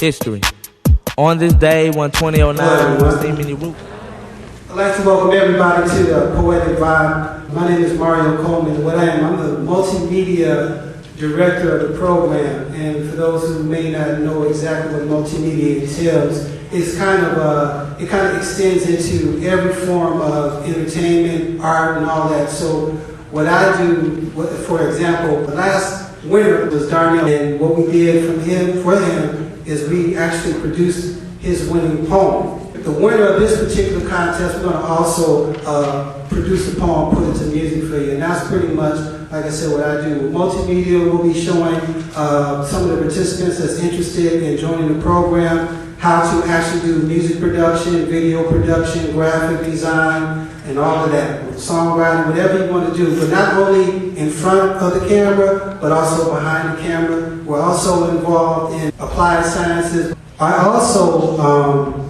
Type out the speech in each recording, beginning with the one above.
history. On this day, 12009, we see many roots. I'd like to welcome everybody to the Poetic Vibe. My name is Mario Coleman. What I am, I'm the multimedia director of the program. And for those who may not know exactly what multimedia entails, it kind of extends into every form of entertainment, art, and all that. So what I do, for example, the last winner was Darnell, and what we did for him is we actually produced his winning poem. The winner of this particular contest, we're going to also produce a poem, put it to music for you, and that's pretty much, like I said, what I do. Multimedia will be showing some of the participants that's interested in joining the program how to actually do music production, video production, graphic design, and all of that, songwriting, whatever you want to do, but not only in front of the camera, but also behind the camera. We're also involved in applied sciences. I also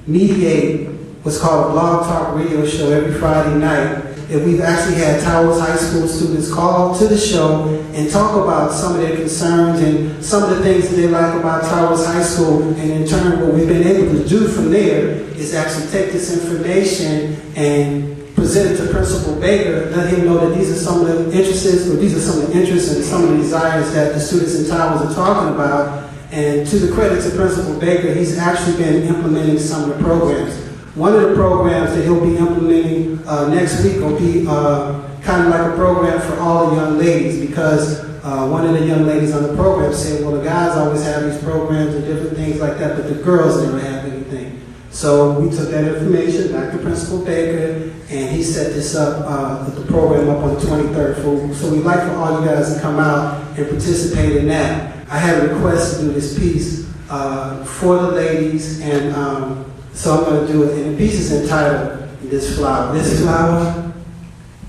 mediate what's called a blog talk radio show every Friday night. And we've actually had Towers High School students call to the show and talk about some of their concerns and some of the things that they like about Towers High School. And in turn, what we've been able to do from there is actually take this information and present it to Principal Baker, let him know that these are some of the interests, and some of the desires that the students in Towers are talking about. And to the credit to Principal Baker, he's actually been implementing some of the programs. One of the programs that he'll be implementing next week will be kind of like a program for all the young ladies, because one of the young ladies on the program said, well, the guys always have these programs and different things like that, but the girls never have anything. So we took that information back to Principal Baker, and he set this up, the program up on the 23rd. So we'd like for all you guys to come out and participate in that. I had a request to do this piece for the ladies, and so I'm going to do it. And the piece is entitled This Flower. This flower,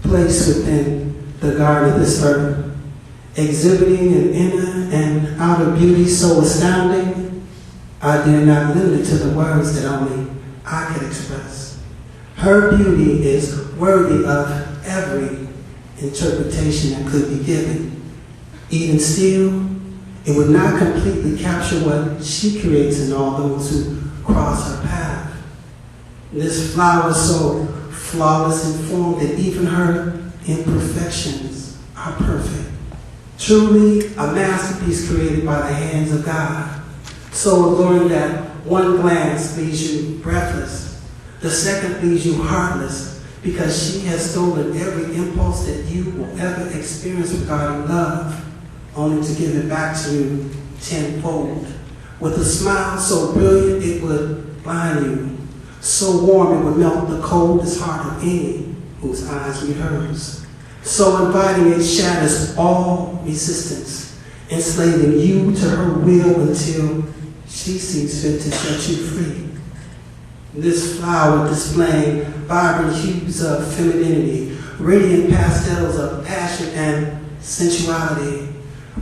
placed within the garden of this earth, exhibiting an inner and outer beauty so astounding, I dare not limit it to the words that only I could express. Her beauty is worthy of every interpretation that could be given. Even still, it would not completely capture what she creates in all those who cross her path. This flower is so flawless in form that even her imperfections are perfect. Truly a masterpiece created by the hands of God. So alluring that one glance leaves you breathless. The second leaves you heartless, because she has stolen every impulse that you will ever experience regarding love, only to give it back to you tenfold. With a smile so brilliant it would blind you, so warm it would melt the coldest heart of any whose eyes meet hers. So inviting it shatters all resistance, enslaving you to her will until she sees fit to set you free. This flower displaying vibrant hues of femininity, radiant pastels of passion and sensuality,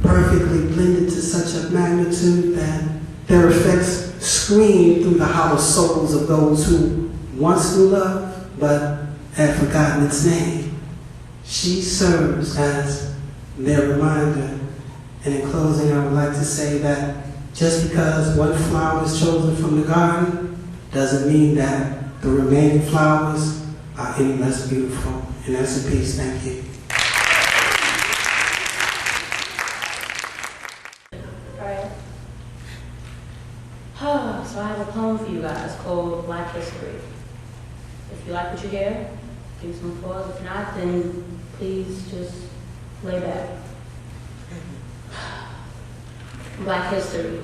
perfectly blended to such a magnitude that their effects scream through the hollow souls of those who once knew love but had forgotten its name. She serves as their reminder. And in closing, I would like to say that just because one flower is chosen from the garden doesn't mean that the remaining flowers are any less beautiful. And that's a piece. Thank you. So I have a poem for you guys called Black History. If you like what you hear, give some applause. If not, then please just lay back. Black History.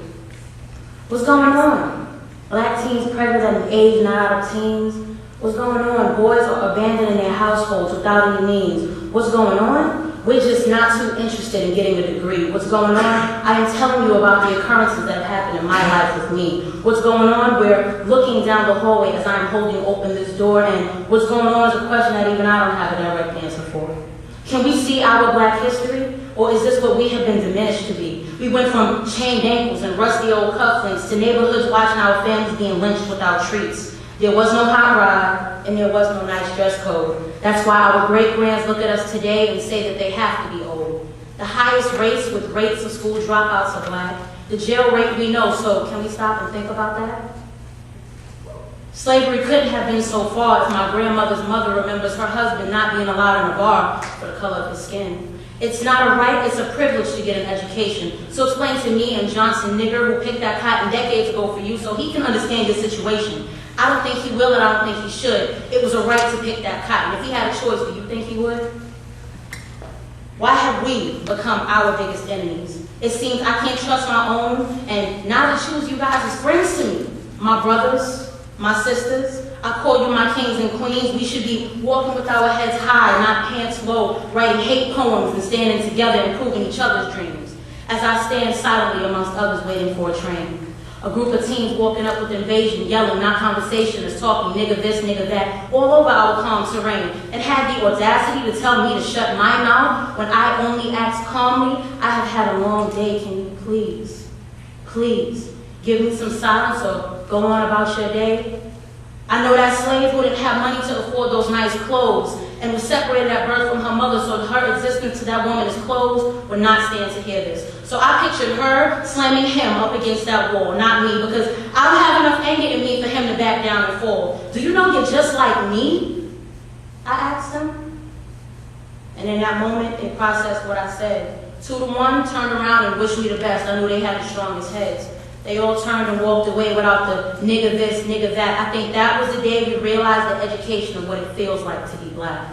What's going on? Black teens pregnant at an age not out of teens. What's going on? Boys are abandoning their households without any means. What's going on? We're just not too interested in getting a degree. What's going on? I am telling you about the occurrences that have happened in my life with me. What's going on? We're looking down the hallway as I'm holding open this door, and what's going on is a question that even I don't have a direct answer for. Can we see our Black history? Or is this what we have been diminished to be? We went from chained ankles and rusty old cufflinks to neighborhoods watching our families being lynched without treats. There was no hot rod, and there was no nice dress code. That's why our great-grands look at us today and say that they have to be old. The highest rates with rates of school dropouts are black. The jail rate we know, so can we stop and think about that? Slavery couldn't have been so far if my grandmother's mother remembers her husband not being allowed in a bar for the color of his skin. It's not a right, it's a privilege to get an education. So explain to me and Johnson nigger who picked that cotton decades ago for you so he can understand your situation. I don't think he will and I don't think he should. It was a right to pick that cotton. If he had a choice, do you think he would? Why have we become our biggest enemies? It seems I can't trust my own and now to choose you guys as friends to me. My brothers, my sisters, I call you my kings and queens. We should be walking with our heads high, not pants low, writing hate poems and standing together and improving each other's dreams. As I stand silently amongst others waiting for a train. A group of teens walking up with invasion, yelling, not conversationalists, talking nigga this, nigga that, all over our calm terrain, and had the audacity to tell me to shut my mouth when I only asked calmly, I have had a long day, can you please, give me some silence or go on about your day? I know that slave who didn't have money to afford those nice clothes and was separated at birth from her mother so her existence to that woman as clothes would not stand to hear this. So I pictured her slamming him up against that wall, not me, because I don't have enough anger in me for him to back down and fall. Do you know you're just like me? I asked him. And in that moment, they processed what I said. 2 to 1 turned around and wished me the best. I knew they had the strongest heads. They all turned and walked away without the nigga this, nigga that. I think that was the day we realized the education of what it feels like to be black.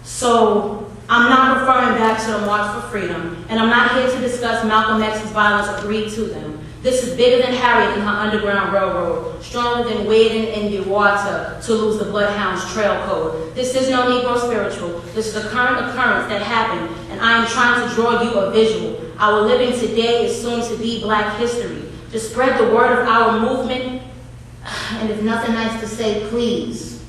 So I'm not referring back to the March for Freedom, and I'm not here to discuss Malcolm X's violence or greed to them. This is bigger than Harriet and her Underground Railroad, stronger than wading in the water to lose the Bloodhound's trail code. This is no Negro spiritual. This is a current occurrence that happened, and I am trying to draw you a visual. Our living today is soon to be Black history. To spread the word of our movement, and if nothing nice to say, please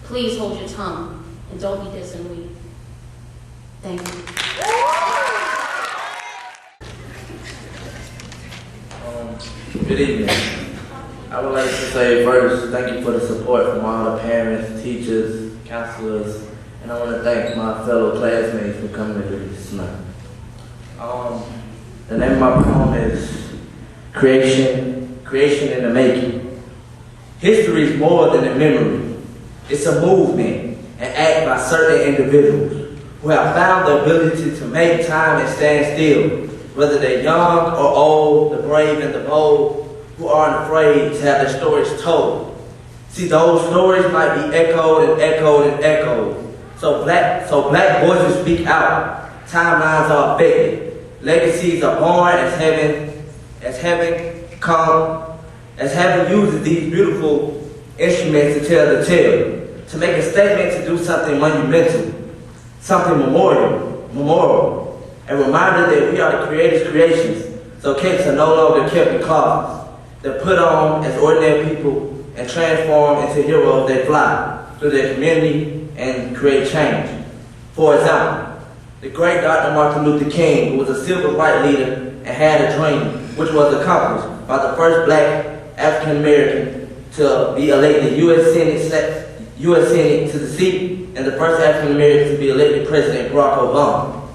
hold your tongue and don't be dissing me. Thank you. Good evening. I would like to say first, thank you for the support from all the parents, teachers, counselors, and I want to thank my fellow classmates for coming to this tonight. The name of my poem is Creation in the Making. History is more than a memory. It's a movement, an act by certain individuals who have found the ability to make time and stand still, whether they're young or old, the brave and the bold, who aren't afraid to have their stories told. See, those stories might be echoed and echoed and echoed. So black voices speak out. Timelines are affected. Legacies are born as heaven uses these beautiful instruments to tell the tale, to make a statement, to do something monumental, something memorial, a reminder that we are the Creator's creations, so capes are no longer kept in closets. They're put on as ordinary people and transformed into heroes that fly through their community and create change. For example, the great Dr. Martin Luther King, who was a civil rights leader and had a dream, which was accomplished by the first black African American to be elected U.S. Senate to the seat, and the first African American to be elected President Barack Obama.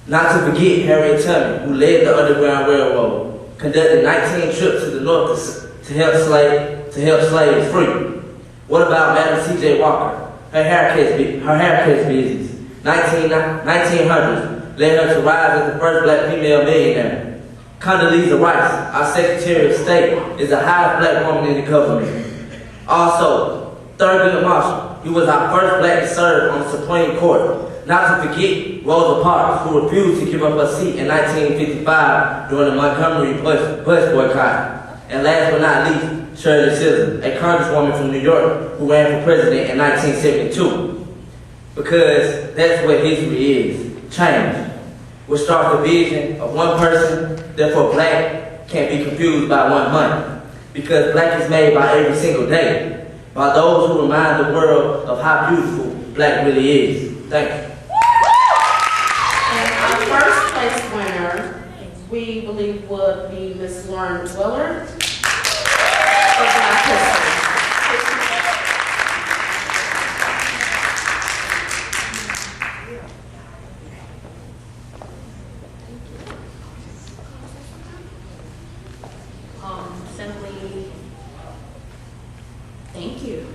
Not to forget Harriet Tubman, who led the Underground Railroad, conducted 19 trips to the north to help slaves free. What about Madam C.J. Walker? Her haircare business, 1900s, led her to rise as the first black female millionaire. Condoleezza Rice, our Secretary of State, is the highest black woman in the government. Also, Thurgood Marshall, he was our first black to serve on the Supreme Court. Not to forget Rosa Parks, who refused to give up her seat in 1955 during the Montgomery bus boycott. And last but not least, Shirley Chisholm, a congresswoman from New York who ran for president in 1972. Because that's what history is, change. What starts the vision of one person, therefore black can't be confused by one month. Because black is made by every single day, by those who remind the world of how beautiful black really is. Thank you. And our first place winner, we believe would be Miss Lauren Willard for Black History. you.